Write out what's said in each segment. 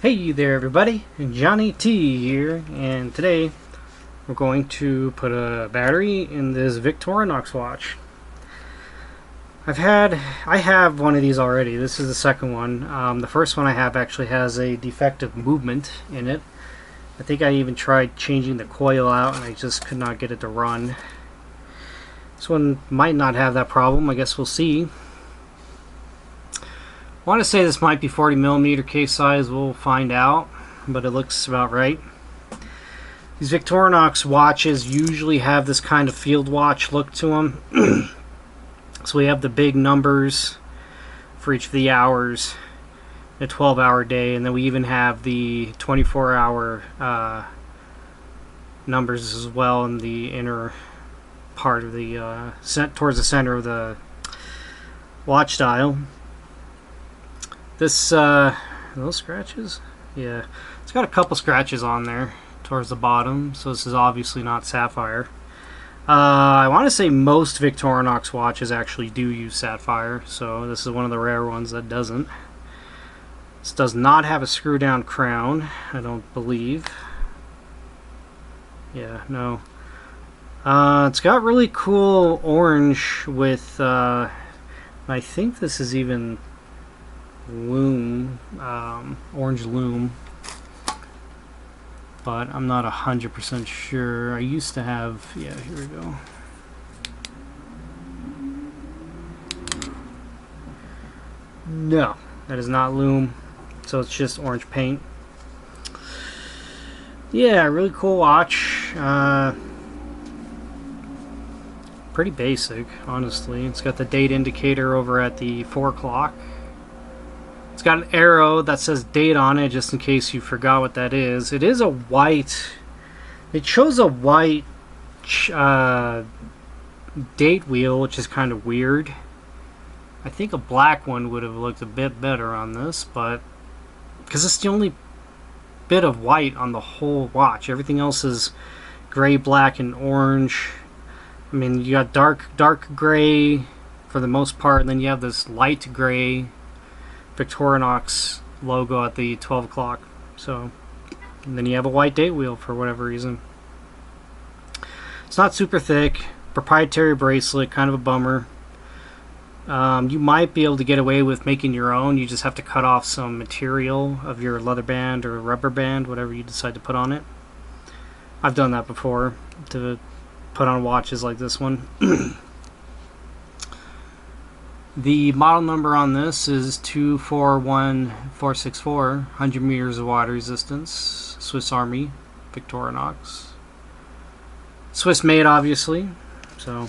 Hey there everybody, Johnny T here, and today we're going to put a battery in this Victorinox watch. I have one of these already. This is the second one. The first one I have actually has a defective movement in it. I think I even tried changing the coil out and I just could not get it to run. This one might not have that problem. I guess we'll see. I want to say this might be 40mm case size. We'll find out, but it looks about right. These Victorinox watches usually have this kind of field watch look to them. So we have the big numbers for each of the hours, a 12-hour day, and then we even have the 24-hour numbers as well in the inner part of the towards the center of the watch dial. This, those scratches? Yeah, it's got a couple scratches on there towards the bottom, so this is obviously not sapphire. I want to say most Victorinox watches actually do use sapphire, so this is one of the rare ones that doesn't. This does not have a screw down crown, I don't believe. Yeah, no. It's got really cool orange with, I think this is even lume, orange lume, but I'm not 100% sure. I used to have, yeah, here we go. No, that is not lume, so it's just orange paint. Yeah, really cool watch. Pretty basic, honestly. It's got the date indicator over at the 4 o'clock. It's got an arrow that says date on it, just in case you forgot what that is. It is a white, it shows a white date wheel, which is kind of weird. I think a black one would have looked a bit better on this, but because it's the only bit of white on the whole watch. Everything else is gray, black, and orange. I mean, you got dark gray for the most part, and then you have this light gray Victorinox logo at the 12 o'clock. So, and then you have a white date wheel for whatever reason. It's not super thick. Proprietary bracelet, kind of a bummer. You might be able to get away with making your own. You just have to cut off some material of your leather band or rubber band, whatever you decide to put on it. I've done that before to put on watches like this one. The model number on this is 241464, 100 meters of water resistance, Swiss Army, Victorinox. Swiss made, obviously. So,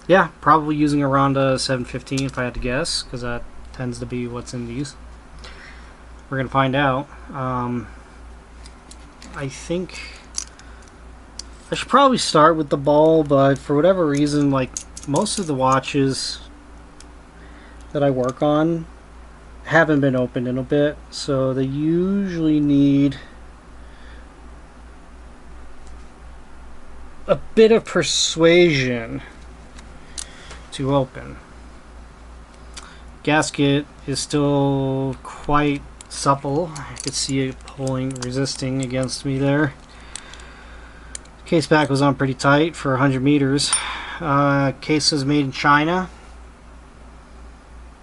yeah, probably using a Ronda 715 if I had to guess, because that tends to be what's in these. We're going to find out. I think I should probably start with the ball, but for whatever reason, like most of the watches that I work on haven't been opened in a bit, so they usually need a bit of persuasion to open. Gasket is still quite supple. I could see it resisting against me there. Case back was on pretty tight for 100 meters. Case is made in China.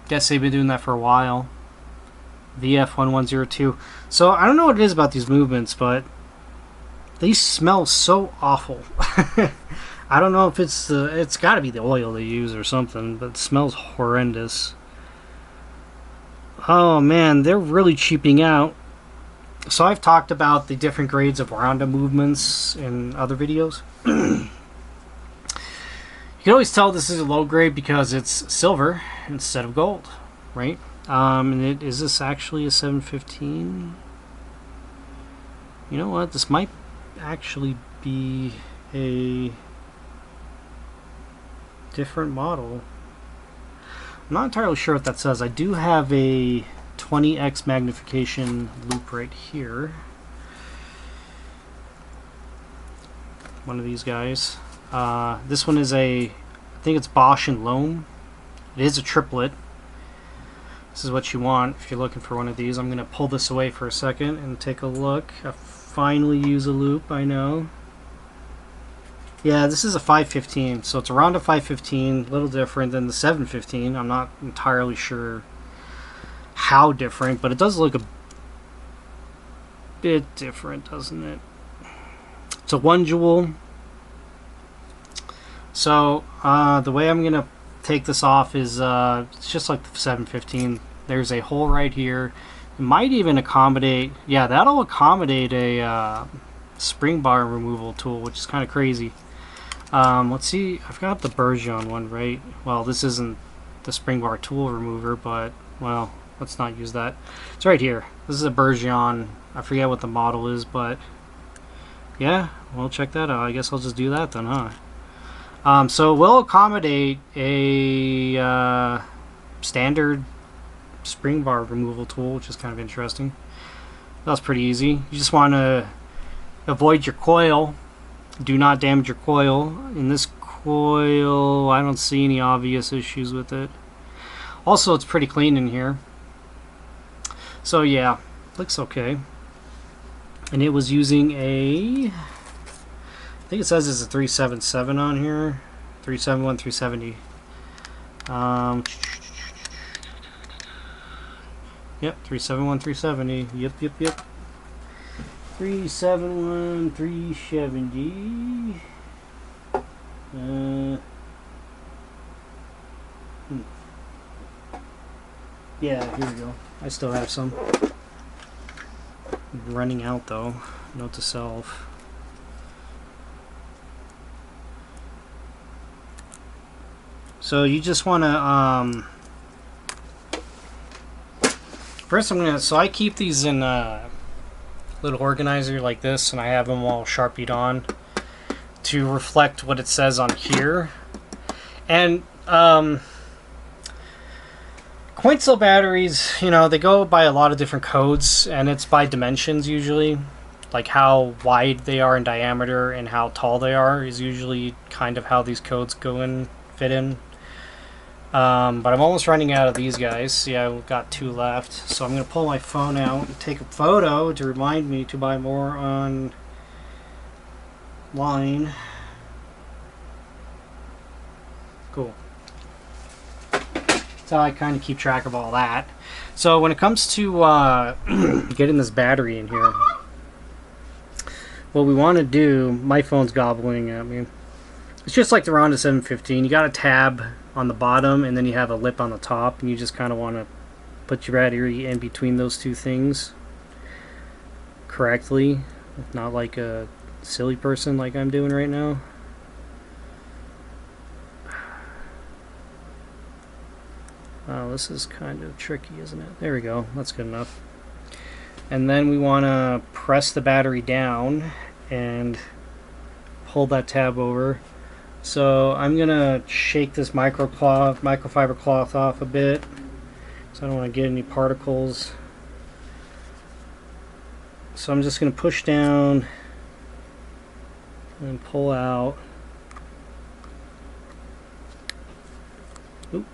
Guess they've been doing that for a while. VF1102. So I don't know what it is about these movements, but they smell so awful. I don't know if it's got to be the oil they use or something, but it smells horrendous. Oh man, they're really cheaping out. So I've talked about the different grades of Ronda movements in other videos. You can always tell this is a low grade because it's silver instead of gold, right? And is this actually a 715? You know what? This might actually be a different model. I'm not entirely sure what that says. I do have a 20x magnification loop right here. One of these guys. This one is I think it's Bosch and Loam. It is a triplet. This is what you want if you're looking for one of these. I'm going to pull this away for a second and take a look. I finally use a loop, I know. Yeah, this is a 515, so it's a Ronda 515, a little different than the 715. I'm not entirely sure how different, but it does look a bit different, doesn't it? It's a 1 jewel. So the way I'm gonna take this off is it's just like the 715. There's a hole right here. It might even accommodate, yeah, that'll accommodate a spring bar removal tool, which is kind of crazy. Let's see, I've got the Bergeron one, right? Well, this isn't the spring bar tool remover, but, well, let's not use that. It's right here. This is a Bergeron. I forget what the model is, but yeah, we'll check that out. I guess I'll just do that then, huh? So we'll accommodate a standard spring bar removal tool, which is kind of interesting. That's pretty easy. You just want to avoid your coil. Do not damage your coil. In this coil, I don't see any obvious issues with it. Also, it's pretty clean in here. So yeah, looks okay. And it was using a, I think it says it's a 377 on here. 371, 370. Yep, 371, 370. Yep. 371, 370. Yeah, here we go. I still have some. Running out though. Note to self. So you just want to first so I keep these in a little organizer like this, and I have them all Sharpied on to reflect what it says on here. And coin cell batteries, you know, they go by a lot of different codes, and it's by dimensions usually. Like how wide they are in diameter and how tall they are is usually kind of how these codes go in, fit in. But I'm almost running out of these guys. See, I've got 2 left. So I'm going to pull my phone out and take a photo to remind me to buy more online. Cool. That's how I kind of keep track of all that. So when it comes to getting this battery in here, what we want to do, my phone's gobbling at me. It's just like the Ronda 715. You got a tab on the bottom, and then you have a lip on the top, and you just kind of want to put your battery in between those two things correctly, not like a silly person like I'm doing right now. Oh, this is kind of tricky, isn't it? There we go. That's good enough. And then we want to press the battery down and pull that tab over. So I'm gonna shake this microfiber cloth off a bit, so I don't want to get any particles. So I'm just gonna push down and pull out. Oop.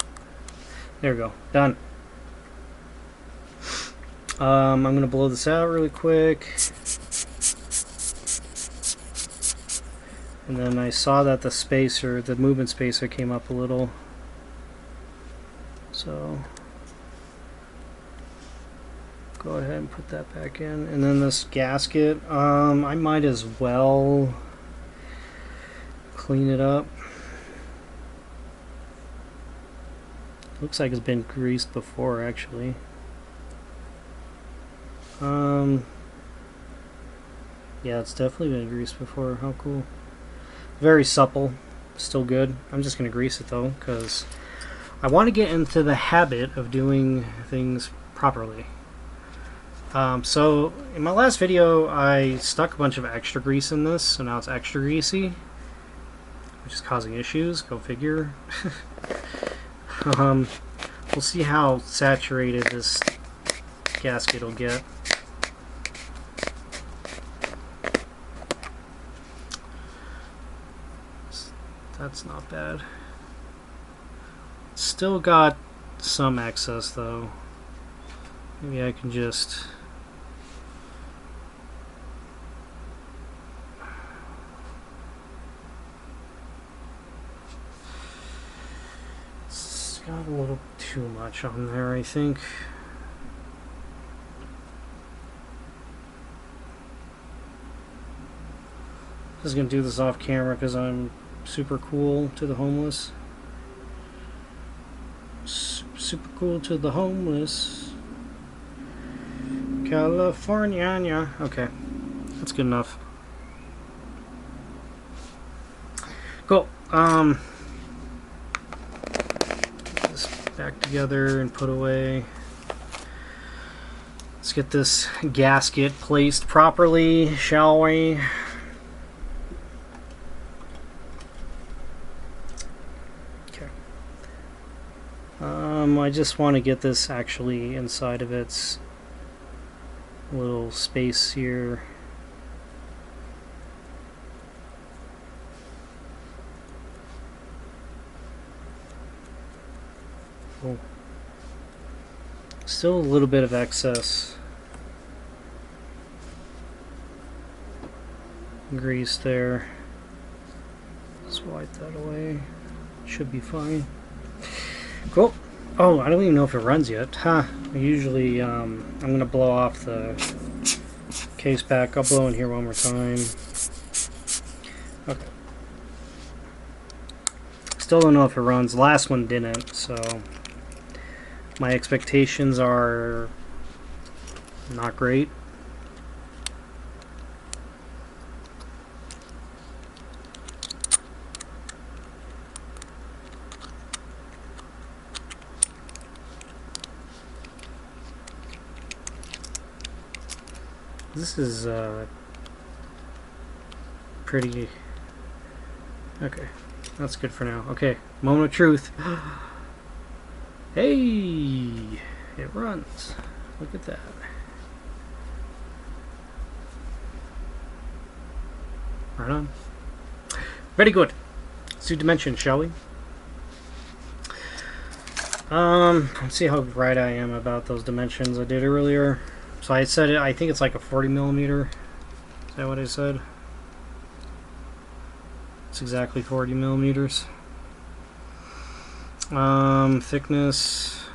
There we go. Done. I'm gonna blow this out really quick. And then I saw that the spacer, the movement spacer, came up a little. So go ahead and put that back in. And then this gasket, I might as well clean it up. Looks like it's been greased before, actually. Yeah, it's definitely been greased before. How cool. Very supple, still good. I'm just going to grease it though, because I want to get into the habit of doing things properly. So in my last video I stuck a bunch of extra grease in this, so now it's extra greasy, which is causing issues. Go figure. We'll see how saturated this gasket will get. That's not bad. Still got some excess though. Maybe I can just... It's got a little too much on there, I think. Just gonna do this off camera because I'm super cool to the homeless. Super cool to the homeless. California. Okay, that's good enough. Cool. Get this back together and put away. Let's get this gasket placed properly, shall we? Okay. I just want to get this actually inside of its little space here. Oh. Still a little bit of excess grease there. Let's wipe that away. Should be fine. Cool. Oh, I don't even know if it runs yet. Huh. Usually, I'm going to blow off the case back. I'll blow in here one more time. Okay. Still don't know if it runs. The last one didn't, so my expectations are not great. This is pretty... Okay, that's good for now. Okay, moment of truth. Hey, it runs. Look at that. Right on. Very good. Let's do dimensions, shall we? Let's see how right I am about those dimensions I did earlier. So I said it, I think it's like a 40 millimeter. Is that what I said? It's exactly 40 millimeters. Thickness,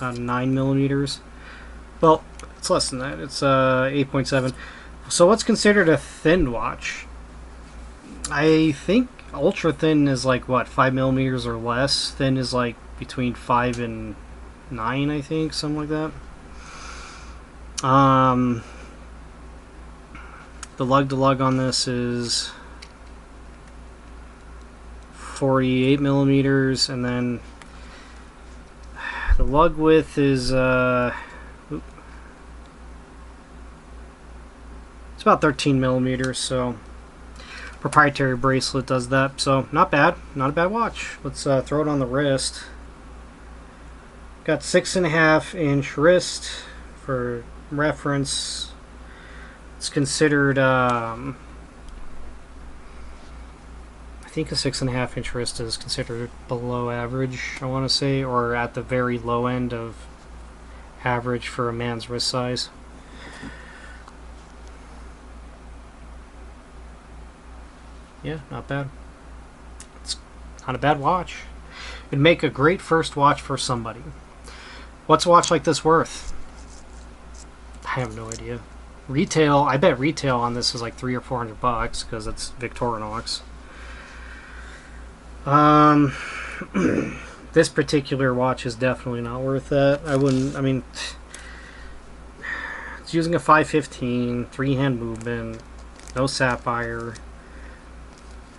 9 millimeters. Well, it's less than that. It's 8.7. So what's considered a thin watch? I think ultra thin is like what, 5 millimeters or less. Thin is like between 5 and 9, I think, something like that. The lug to lug on this is 48 millimeters, and then the lug width is it's about 13 millimeters. So proprietary bracelet does that. So not bad, not a bad watch. Let's throw it on the wrist. Got 6.5 inch wrist for reference. It's considered I think a 6.5 inch wrist is considered below average, I want to say, or at the very low end of average for a man's wrist size. Yeah, not bad. It's not a bad watch. It'd make a great first watch for somebody. What's a watch like this worth? I have no idea. Retail, I bet retail on this is like $300 or $400 because it's Victorinox. This particular watch is definitely not worth that. I wouldn't, I mean, it's using a 515, 3-hand movement, no sapphire.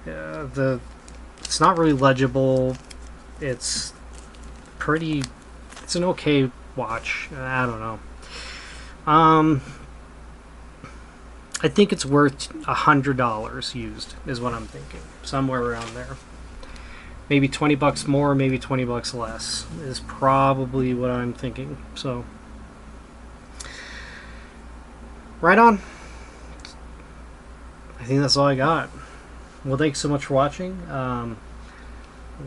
It's not really legible. It's pretty, it's an okay watch. I don't know. I think it's worth $100 used, is what I'm thinking. Somewhere around there. Maybe 20 bucks more, maybe 20 bucks less is probably what I'm thinking. So, right on. I think that's all I got. Well, thanks so much for watching.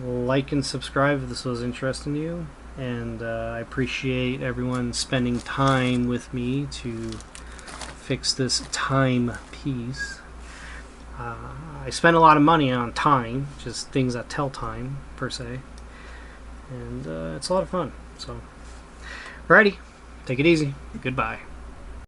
Like and subscribe if this was interesting to you. and I appreciate everyone spending time with me to fix this timepiece. I spent a lot of money on time, just things that tell time per se, and it's a lot of fun. So, righty, take it easy. Goodbye.